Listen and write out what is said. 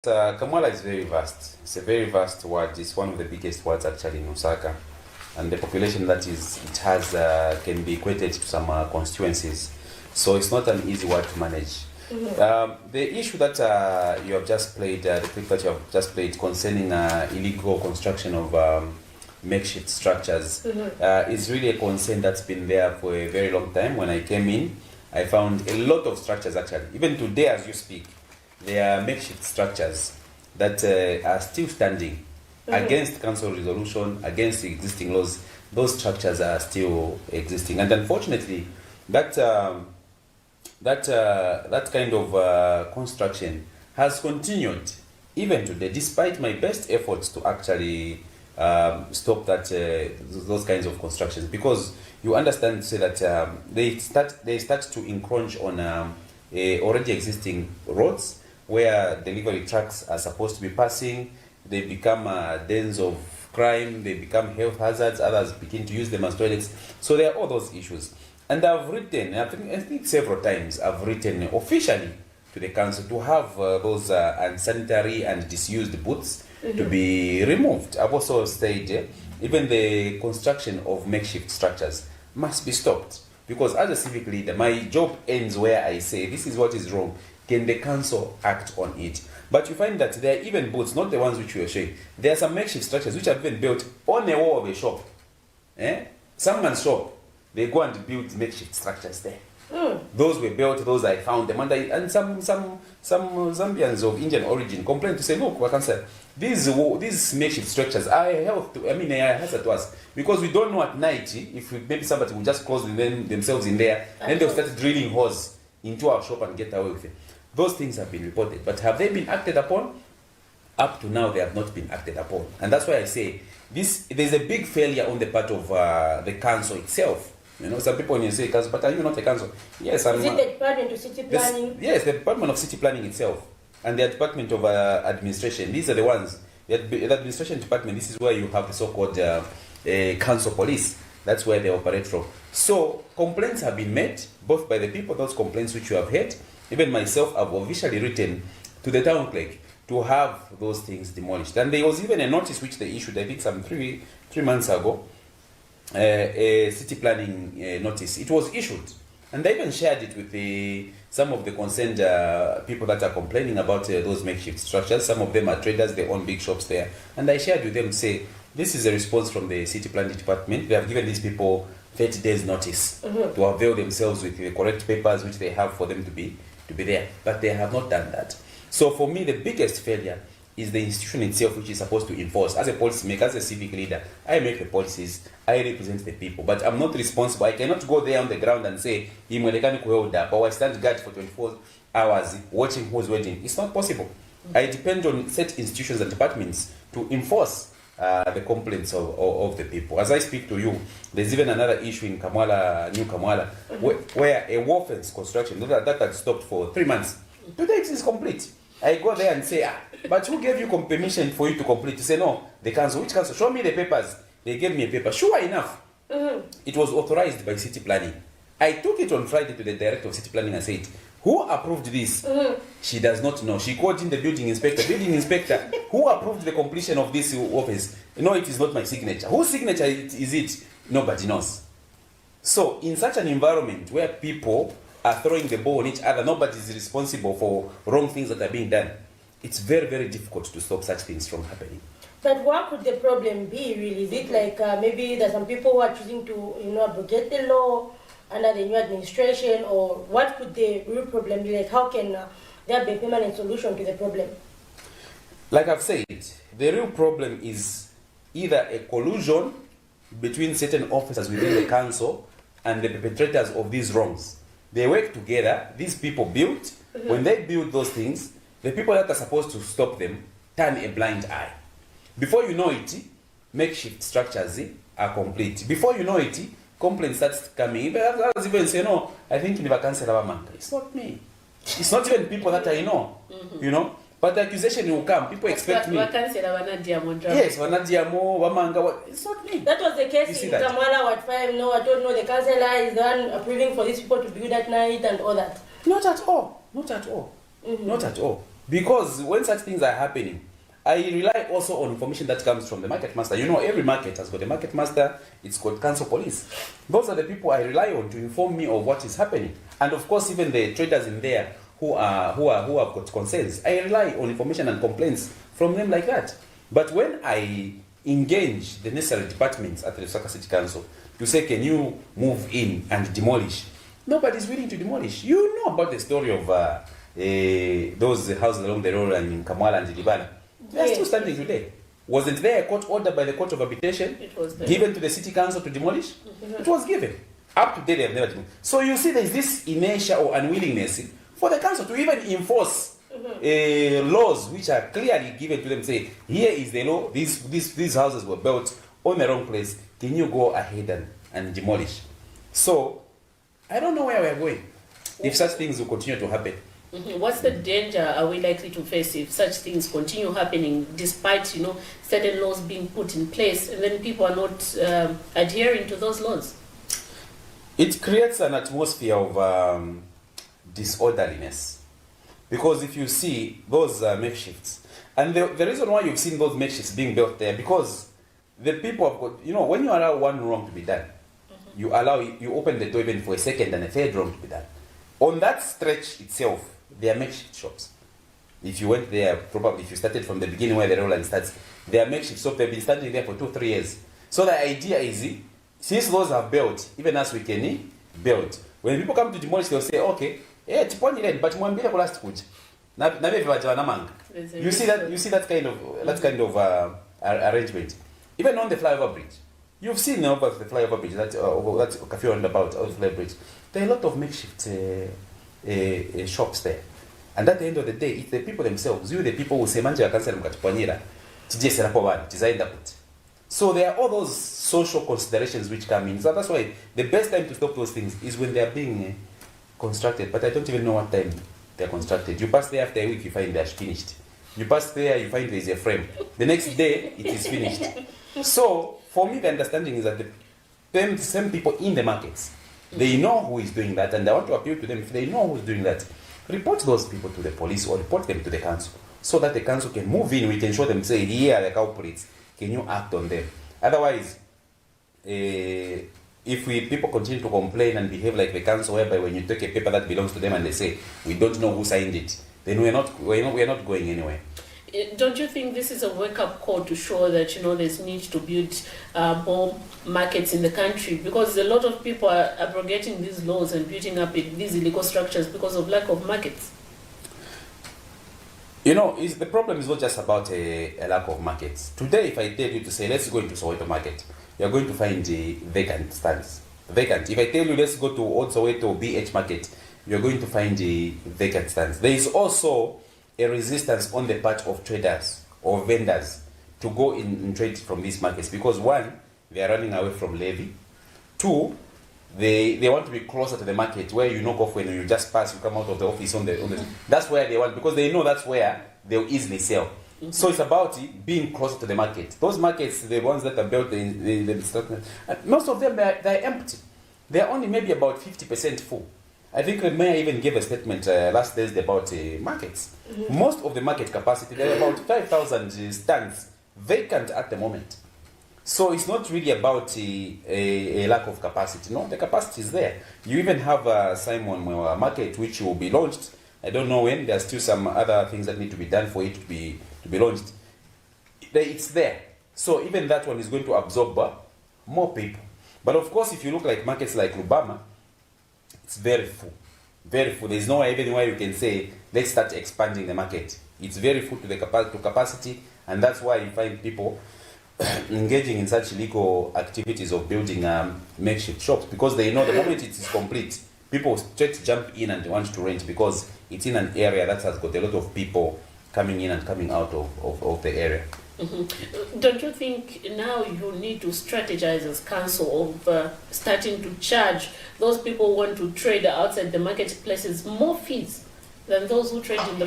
Kamwala is very vast. It's a very vast ward. It's one of the biggest wards actually in Osaka, and the population that it has can be equated to some constituencies. So it's not an easy ward to manage. The issue that you have just played, the clip that you have just played concerning illegal construction of makeshift structures, is really a concern that's been there for a very long time. When I came in, I found a lot of structures actually. Even today as you speak, there are makeshift structures that are still standing against council resolution, against the existing laws. Those structures are still existing, and unfortunately, that kind of construction has continued even today, despite my best efforts to actually stop those kinds of constructions, because you understand, say that they start to encroach on already existing roads where delivery trucks are supposed to be passing. They become dens of crime, they become health hazards, others begin to use them as toilets. So there are all those issues. And I've written, I think several times, I've written officially to the council to have those unsanitary and disused booths to be removed. I've also said even the construction of makeshift structures must be stopped, because as a civic leader, my job ends where I say this is what is wrong. Can the council act on it? But you find that there are even booths, not the ones which you are showing. There are some makeshift structures which have been built on the wall of a shop. Someone's shop, they go and build makeshift structures there. Those were built, those I found them, and some Zambians of Indian origin complained to say, look, Wakansa, these makeshift structures are a hazard to us, because we don't know at night if maybe somebody will just close themselves in there, and they'll start drilling holes into our shop and get away with it. Those things have been reported, but have they been acted upon? Up to now, they have not been acted upon, and that's why I say there's a big failure on the part of the council itself. You know, some people when you say council, but are you not a council? Yes, I'm. Is it the Department of City Planning? Yes, the Department of City Planning itself, and the Department of Administration. These are the ones. The Administration Department. This is where you have the so-called council police. That's where they operate from. So complaints have been made, both by the people, those complaints which you have heard. Even myself, I've officially written to the town clerk to have those things demolished. And there was even a notice which they issued, I think some three months ago, a city planning notice. It was issued. And they even shared it with some of the concerned people that are complaining about those makeshift structures. Some of them are traders, they own big shops there. And I shared with them to say, this is a response from the city planning department. They have given these people 30 days notice to avail themselves with the correct papers which they have for them to be there. But they have not done that. So for me, the biggest failure is the institution itself, which is supposed to enforce. As a policymaker, as a civic leader, I make the policies, I represent the people, but I'm not responsible. I cannot go there on the ground and say, or I stand guard for 24 hours watching who's waiting. It's not possible. I depend on set institutions and departments to enforce the complaints of the people. As I speak to you, there's even another issue in Kamwala, New Kamwala, where a wall fence construction that had stopped for 3 months. Today it is complete. I go there and say, but who gave you permission for you to complete? You say, no, the council. Which council? Show me the papers. They gave me a paper. Sure enough, it was authorized by city planning. I took it on Friday to the director of city planning and said, who approved this? She does not know. She called in the building inspector. Building inspector, who approved the completion of this office? No, it is not my signature. Whose signature is it? Nobody knows. So in such an environment where people are throwing the ball on each other, nobody is responsible for wrong things that are being done, it's very, very difficult to stop such things from happening. But what could the problem be, really? Is it like maybe there's some people who are choosing to, abrogate the law under the new administration, or what could the real problem be? Like, how can there be a permanent solution to the problem? Like I've said, the real problem is either a collusion between certain officers within the council and the perpetrators of these wrongs. They work together. These people build. When they build those things, the people that are supposed to stop them turn a blind eye. Before you know it, makeshift structures are complete. Before you know it, complaints start coming. Others even say, no, I think in the vacancy it's not me. It's not even people that I know, But the accusation will come. People expect me. Yes, Wamanga. It's not me. That was the case in Kamwala Ward 5. No, I don't know. The councillor is the one approving for these people to build at night and all that. Not at all. Not at all. Not at all. Because when such things are happening, I rely also on information that comes from the market master. You know, every market has got a market master, it's got council police. Those are the people I rely on to inform me of what is happening. And of course, even the traders in there who have got concerns, I rely on information and complaints from them like that. But when I engage the necessary departments at the Lusaka City Council to say, can you move in and demolish? Nobody's willing to demolish. You know about the story of those houses along the road and in Kamwala and Libana. They're still standing today. Wasn't there a court order by the Court of Habitation given to the City Council to demolish? It was given. Up to date, they have never demolished. So you see there's this inertia or unwillingness for the council to even enforce laws which are clearly given to them. Say, here is the law, these houses were built on the wrong place. Can you go ahead and demolish? So, I don't know where we are going if such things will continue to happen. What's the danger are we likely to face if such things continue happening, despite, you know, certain laws being put in place, and then people are not adhering to those laws? It creates an atmosphere of disorderliness. Because if you see those makeshifts, and the reason why you've seen those makeshifts being built there, because the people have got, you know, when you allow one wrong to be done, you open the door even for a second and a third wrong to be done. On that stretch itself, there are makeshift shops. If you went there, probably if you started from the beginning where the roller starts, there are makeshift shops. They've been standing there for 2-3 years. So the idea is, since those are built, even as we can build, when people come to demolish, they'll say, okay, but you see that kind of arrangement. Even on the flyover bridge, you've seen over the flyover bridge that Cafe about the flyover bridge. There are a lot of makeshift shops there, and at the end of the day, it's the people themselves. The people who say, "Manje akansela mukatipanyira, tijese rapo bani, tizaenda kuti." So there are all those social considerations which come in. So that's why the best time to stop those things is when they are being constructed. But I don't even know what time they are constructed. You pass there after a week, you find they are finished. You pass there, you find there is a frame. The next day, it is finished. So for me, the understanding is that the same people in the markets, they know who is doing that, and I want to appeal to them. If they know who is doing that, report those people to the police or report them to the council, so that the council can move in. We can show them, say, here are the culprits. Can you act on them? Otherwise, if people continue to complain and behave like the council, whereby when you take a paper that belongs to them and they say we don't know who signed it, then we're not going anywhere. Don't you think this is a wake-up call to show that, you know, there's need to build more markets in the country? Because a lot of people are abrogating these laws and building up these illegal structures because of lack of markets. You know, the problem is not just about a lack of markets. Today, if I tell you to say, let's go into Soweto market, you're going to find vacant stands. Vacant. If I tell you, let's go to Old Soweto BH market, you're going to find vacant stands. There is also a resistance on the part of traders or vendors to go in and trade from these markets, because one, they are running away from levy. Two, they want to be closer to the market where you knock off when you just pass, you come out of the office on the that's where they want, because they know that's where they'll easily sell. Mm-hmm. So it's about being closer to the market. Those markets, the ones that are built most of them they're empty. They're only maybe about 50% full. I think the mayor even gave a statement last Thursday about markets. Mm-hmm. Most of the market capacity, there are about 5,000 stands vacant at the moment. So it's not really about a lack of capacity. No, the capacity is there. You even have Simon Mwewa market, which will be launched. I don't know when. There's still some other things that need to be done for it to be launched. It's there. So even that one is going to absorb more people. But of course, if you look like markets like Lubama, it's very full. Very full. There's no even where you can say, let's start expanding the market. It's very full to capacity, and that's why you find people engaging in such illegal activities of building makeshift shops, because they know the moment it is complete, people straight jump in and want to rent, because it's in an area that has got a lot of people coming in and coming out of the area. Mm-hmm. Don't you think now you need to strategize as council of starting to charge those people who want to trade outside the marketplaces more fees than those who trade in the